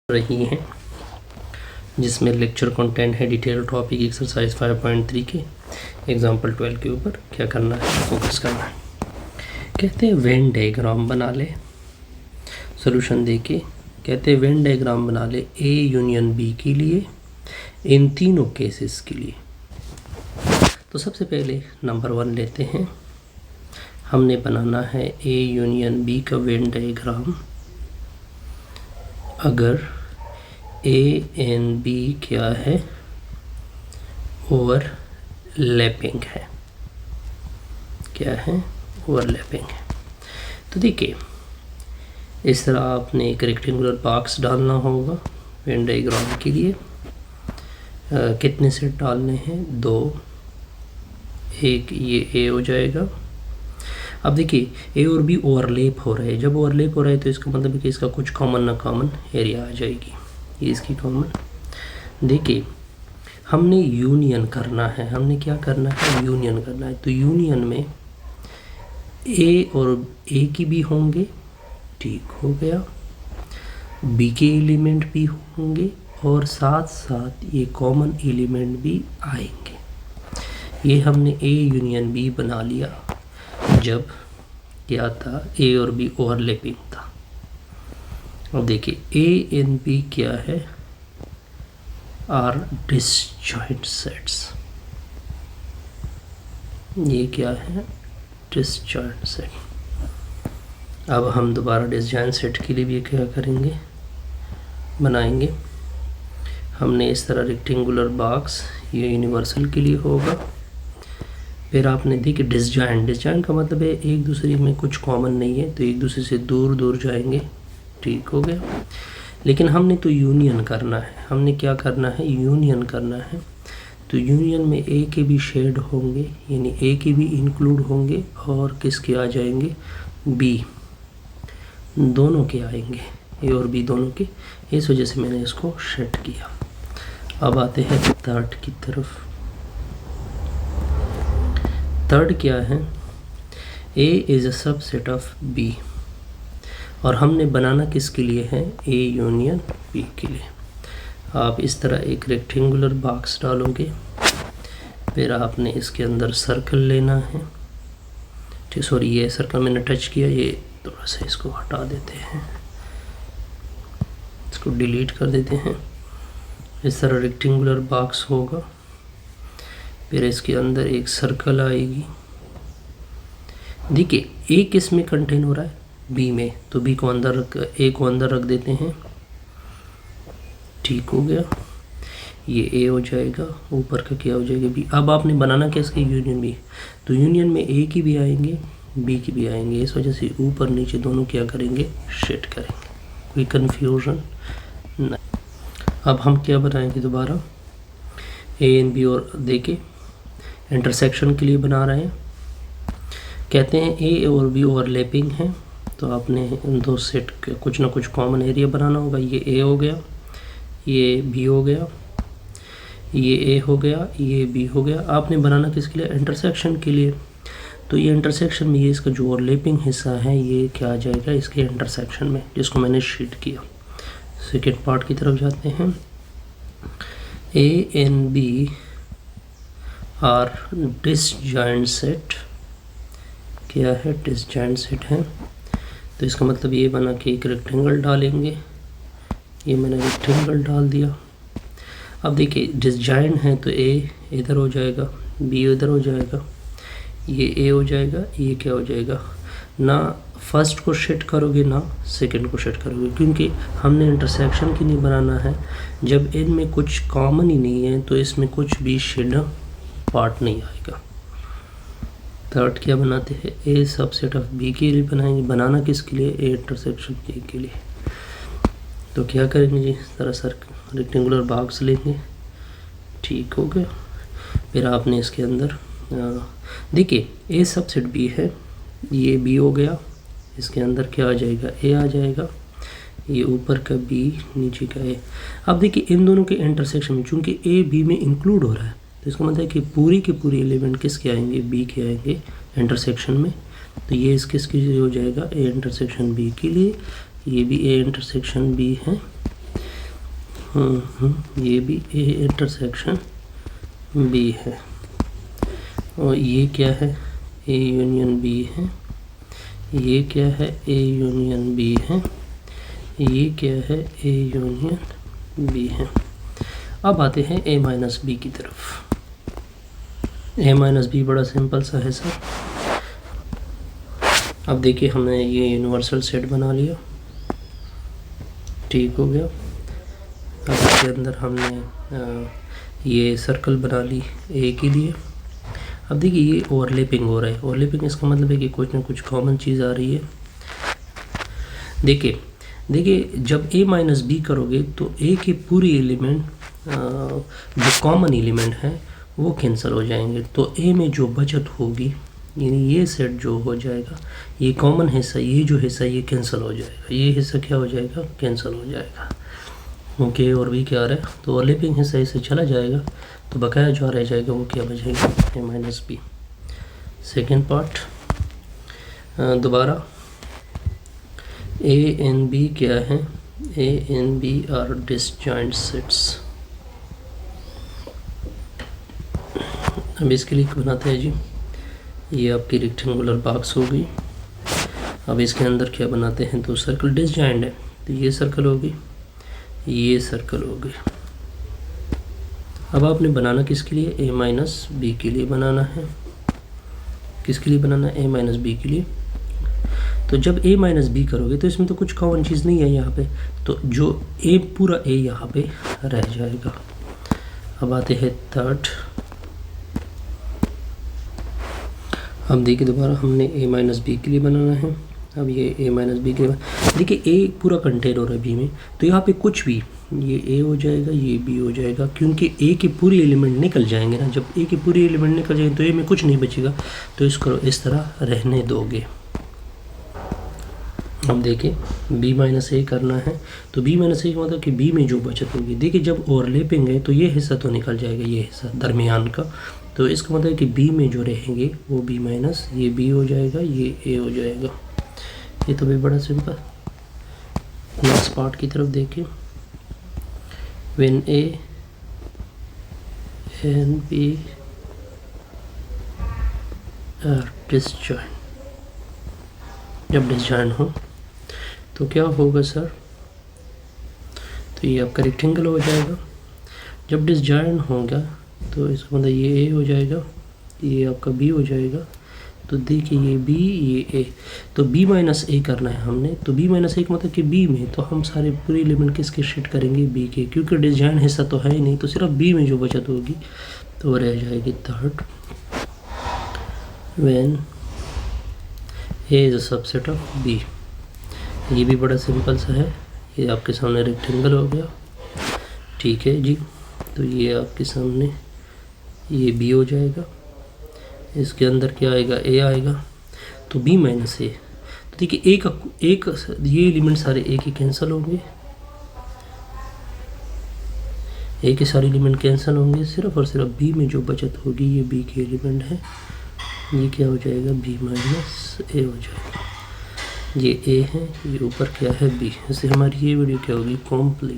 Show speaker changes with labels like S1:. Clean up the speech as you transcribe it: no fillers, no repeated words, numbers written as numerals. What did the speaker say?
S1: रही हैं, जिसमें लेक्चर कंटेंट है डिटेल टॉपिक एक्सरसाइज 5.3 के एग्जाम्पल 12 के ऊपर क्या करना है, फोकस करना है। कहते हैं वेन डायग्राम बना ले, सोल्यूशन देके कहते हैं वेन डायग्राम बना ले ए यूनियन बी के लिए इन तीनों केसेस के लिए। तो सबसे पहले नंबर 1 लेते हैं, हमने बनाना है ए यूनियन बी का वेन डायग्राम अगर ए एंड बी क्या है, ओवरलैपिंग है। क्या है? ओवरलैपिंग है। तो देखिए इस तरह आपने एक रेक्टेंगुलर बॉक्स डालना होगा वेन डायग्राम के लिए। कितने सेट डालने हैं? 2। एक ये ए हो जाएगा। अब देखिए ए और बी ओवरलैप हो रहे हैं। जब ओवरलैप हो रहा है तो इसका मतलब है कि इसका कुछ कॉमन ना कॉमन एरिया आ जाएगी, ये इसकी कॉमन। देखिए हमने यूनियन करना है, हमने क्या करना है? यूनियन करना है। तो यूनियन में ए और ए की भी होंगे, ठीक हो गया, बी के एलिमेंट भी होंगे और साथ साथ ये कॉमन एलिमेंट भी आएंगे। ये हमने ए यूनियन बी बना लिया जब क्या था, ए और बी ओवरलैपिंग था। अब देखिए ए एंड बी क्या है? Are disjoint sets. ये क्या है? Disjoint set. अब हम दोबारा डिसजॉइंट सेट के लिए भी क्या करेंगे? बनाएंगे। हमने इस तरह रेक्टेंगुलर बॉक्स, ये यूनिवर्सल के लिए होगा। फिर आपने देखिए डिसजॉइंट का मतलब है एक दूसरे में कुछ कॉमन नहीं है तो एक दूसरे से दूर दूर जाएंगे, ठीक हो गया। लेकिन हमने तो यूनियन करना है, हमने क्या करना है? यूनियन करना है। तो यूनियन में ए के भी शेड होंगे, यानी ए के भी इंक्लूड होंगे और किसके आ जाएंगे? बी, दोनों के आएंगे, ए और बी दोनों के। इस वजह से मैंने इसको शेड किया। अब आते हैं थर्ड की तरफ। थर्ड क्या है? A is a subset of B, और हमने बनाना किसके लिए है? ए यूनियन बी के लिए। आप इस तरह एक रेक्टेंगुलर बॉक्स डालोगे, फिर आपने इसके अंदर सर्कल लेना है। ठीक, सॉरी ये सर्कल मैंने टच किया, ये थोड़ा सा इसको हटा देते हैं, इसको डिलीट कर देते हैं। इस तरह रेक्टेंगुलर बॉक्स होगा, फिर इसके अंदर एक सर्कल आएगी। देखिए ए किस में कंटेन हो रहा है? बी में, तो बी को अंदर रख, ए को अंदर रख देते हैं, ठीक हो गया। ये ए हो जाएगा, ऊपर का क्या हो जाएगा? बी। अब आपने बनाना क्या इसके? Union B. तो यूनियन में ए की भी आएंगे, बी की भी आएंगे, इस वजह से ऊपर नीचे दोनों क्या करेंगे? शेड करेंगे। कोई कन्फ्यूजन नहीं। अब हम क्या बनाएंगे? दोबारा ए एंड बी और देके इंटरसेक्शन के लिए बना रहे हैं। कहते हैं ए और बी ओवरलैपिंग है, तो आपने इन दो सेट के कुछ ना कुछ कॉमन एरिया बनाना होगा। ये ए हो गया, ये बी हो गया, ये ए हो गया, ये बी हो गया। आपने बनाना किसके लिए? इंटरसेक्शन के लिए। तो ये इंटरसेक्शन में ये इसका जो ओवरलैपिंग हिस्सा है ये क्या आ जाएगा? इसके इंटरसेक्शन में, जिसको मैंने शीट किया। सेकेंड पार्ट की तरफ जाते हैं। A and B are disjoint set. क्या है? डिसजॉइंट सेट है। तो इसका मतलब ये बना कि एक रेक्टेंगल डालेंगे, ये मैंने रेक्टेंगल डाल दिया। अब देखिए डिसजॉइंट है तो ए इधर हो जाएगा, बी उधर हो जाएगा, ये ए हो जाएगा, ये क्या हो जाएगा? ना फर्स्ट को शेड करोगे ना सेकंड को शेड करोगे, क्योंकि हमने इंटरसेक्शन की नहीं बनाना है। जब इनमें कुछ कॉमन ही नहीं है तो इसमें कुछ भी शेड पार्ट नहीं आएगा। थर्ड क्या बनाते हैं? ए सबसेट ऑफ बी के लिए बनाएंगे। बनाना किसके लिए? ए इंटरसेक्शन बी के लिए। तो क्या करेंगे जी? तरह सर्कल रेक्टेंगुलर बॉक्स लेंगे, ठीक हो गया। फिर आपने इसके अंदर देखिए ए सबसेट बी है, ये बी हो गया, इसके अंदर क्या आ जाएगा? ए आ जाएगा, ये ऊपर का बी नीचे का ए। अब देखिए इन दोनों के इंटरसेक्शन में चूंकि ए बी में इंक्लूड हो रहा है तो इसका मतलब है कि पूरी के पूरी एलिमेंट किसके आएंगे? बी के आएंगे इंटरसेक्शन में। तो ये इस किसके लिए हो जाएगा? ए इंटरसेक्शन बी के लिए। ये भी ए इंटरसेक्शन बी है, ये भी ए इंटरसेक्शन बी है, और ये क्या है, ए यूनियन बी है, ये क्या है, ए यूनियन बी है, ये क्या है, ए यूनियन बी है। अब आते हैं ए माइनस बी की तरफ। ए माइनस बी बड़ा सिंपल सा है सर। अब देखिए हमने ये यूनिवर्सल सेट बना लिया, ठीक हो गया। अब इसके अंदर हमने ये सर्कल बना ली ए के लिए। अब देखिए ये ओवरलैपिंग हो रहा है। ओवरलैपिंग इसका मतलब है कि कुछ ना कुछ कॉमन चीज़ आ रही है। देखिए जब ए माइनस बी करोगे तो ए के पूरी एलिमेंट जो कॉमन एलिमेंट है वो कैंसिल हो जाएंगे। तो ए में जो बचत होगी, यानी ये सेट जो हो जाएगा, ये कॉमन हिस्सा, ये जो हिस्सा ये कैंसिल हो जाएगा, ये हिस्सा क्या हो जाएगा, कैंसिल हो जाएगा। ओके, और भी क्या आ रहा है, तो ओवरलैपिंग हिस्सा इससे चला जाएगा, तो बकाया जो रह जाएगा वो क्या बचेगा, A minus B. Second part दोबारा, ए एंड बी क्या है, A and B are disjoint sets. अब इसके लिए बनाते हैं जी, ये आपकी रेक्टेंगुलर बॉक्स हो गई। अब इसके अंदर क्या बनाते हैं, तो सर्कल डिसजॉइंट है, तो ये सर्कल होगी, ये सर्कल हो गई। अब आपने बनाना किसके लिए, ए माइनस बी के लिए बनाना है। किसके लिए बनाना है, ए माइनस बी के लिए। तो जब ए माइनस बी करोगे तो इसमें तो कुछ कॉमन चीज़ नहीं है यहाँ पे, तो जो ए पूरा ए यहाँ पे रह जाएगा। अब आते हैं थर्ड। अब देखिए दोबारा हमने ए माइनस बी के लिए बनाना है। अब ये ए माइनस बी के लिए, देखिए ए पूरा कंटेन हो रहा है बी में, तो यहाँ पे कुछ भी, ये ए हो जाएगा, ये बी हो जाएगा, क्योंकि ए के पूरे एलिमेंट निकल जाएंगे ना। जब ए के पूरे एलिमेंट निकल जाएंगे तो ए में कुछ नहीं बचेगा, तो इसको इस तरह रहने दोगे। अब देखिए बी माइनस ए करना है, तो बी माइनस ए का मतलब कि बी में जो बचत होगी, देखिए जब ओवरलैपिंग है तो ये हिस्सा तो निकल जाएगा, ये हिस्सा दरमियान का, तो इसका मतलब है कि बी में जो रहेंगे वो बी माइनस, ये बी हो जाएगा, ये ए हो जाएगा। ये तो भी बड़ा सिंपल। नेक्स्ट पार्ट की तरफ देखिए, when A and B are disjoint, जब डिसजॉइंट हो तो क्या होगा सर, तो ये आपका रेक्टेंगल हो जाएगा। जब डिसजॉइंट होगा तो इसका मतलब ये ए हो जाएगा, ये आपका बी हो जाएगा। तो देखिए ये बी, ये ए, तो बी माइनस ए करना है हमने, तो बी माइनस ए का मतलब कि बी में, तो हम सारे पूरे एलिमेंट किसके शिफ्ट करेंगे, बी के, क्योंकि डिसजॉइंट हिस्सा तो है ही नहीं, तो सिर्फ बी में जो बचत होगी तो वो रह जाएगी third. When A is a subset of B, ये भी बड़ा सिंपल सा है। ये आपके सामने रेक्टेंगल हो गया, ठीक है जी। तो ये आपके सामने ये बी हो जाएगा, इसके अंदर क्या आएगा, ए आएगा, तो बी माइनस ए। तो देखिए एक ये एलिमेंट सारे ए के कैंसिल होंगे, ए के सारे एलिमेंट कैंसिल होंगे, सिर्फ और सिर्फ बी में जो बचत होगी ये बी के एलिमेंट है, ये क्या हो जाएगा, बी माइनस ए हो जाएगा। ये ए है, ये ऊपर क्या है, बी। इससे हमारी ये वीडियो क्या होगी, कंप्लीट।